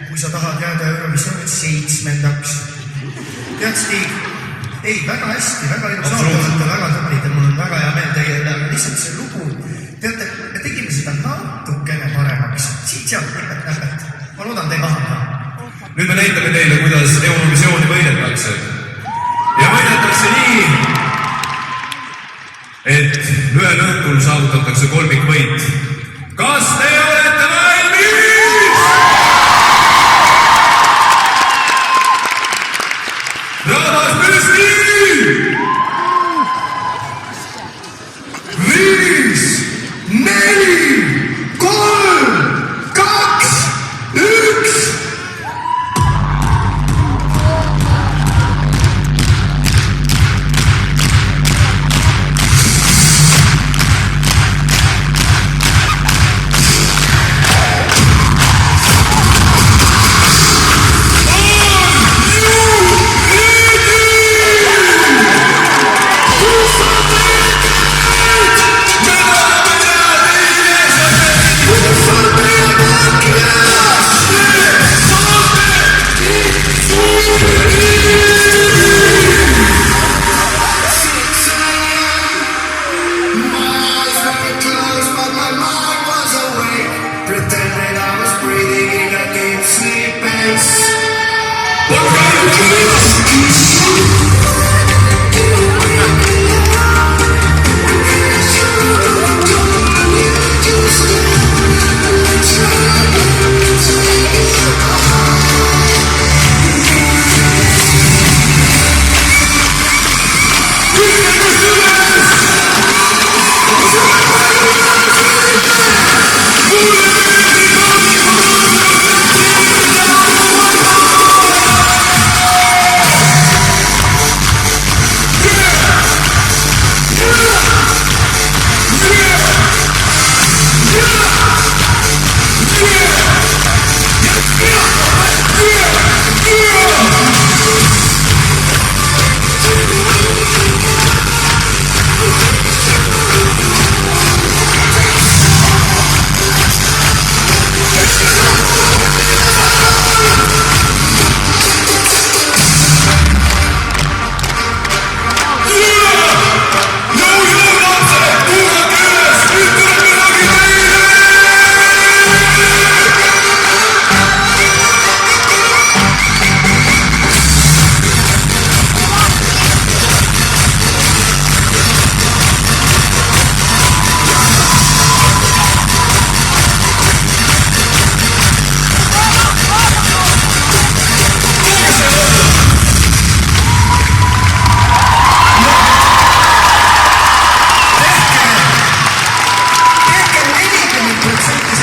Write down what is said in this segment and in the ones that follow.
kui sa tahad jääda Eurovisioonil 7. Tead, Stig? Ei, väga hästi, väga ilus auto, olete väga tublid ja mul on väga hea meel teie üle, aga lihtsalt see lugu, teate, me tegime seda natukene paremaks, siit-sealt nipet-näpet. Ma loodan, te ei pahanda. Nüüd me näitame teile, kuidas Eurovisiooni võidetakse. Ja võidetakse nii, et ühel õhtul saavutatakse kolmikvõit. Kas te olete valmis? Rahvas püsti! 5, 4, 3, 2, 1.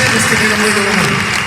Sellest ei ole muidu